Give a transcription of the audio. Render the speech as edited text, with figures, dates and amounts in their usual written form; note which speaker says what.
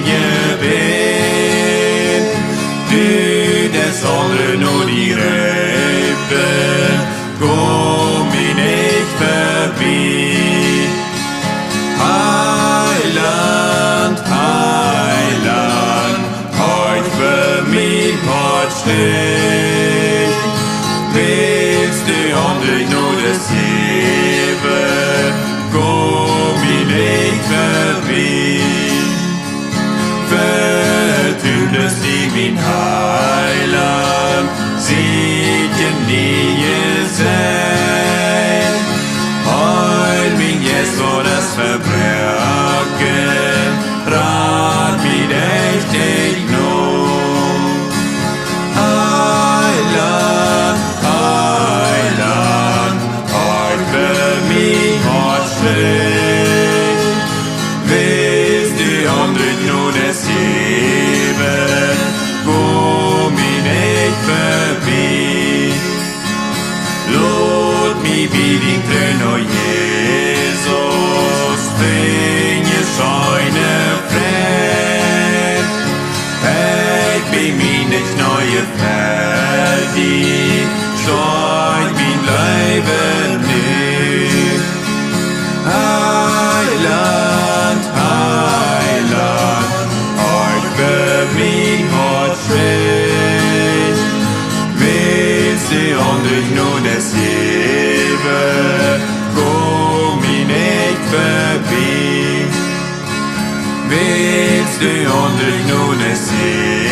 Speaker 1: je bent. Du des anderen nur die Rippen, komm mir nicht vorbei. Heiland, Heiland, heute für mich Gott steht. Willst du anderen nur das Leben, komm mir nicht vorbei. Vertündest die mein Heiland, sieht ihr nie sein. Heul mich jetzt vor das Verbrechen, rat mir echt nur. Heiland, Heiland, heut für mich Gott steht. Willst du anderen nur das Leben, komm mir nicht vorbei. Låt mig bli din trön, o Jesus, finge scheine fred. Hält mig minnet neue färdig, scheut min Leben nicht. Heiland, Heiland, euch für mich Gott steht. Willst du anderen nur das Leben, komm mir nicht vorbei. Willst du anderen nur das Leben,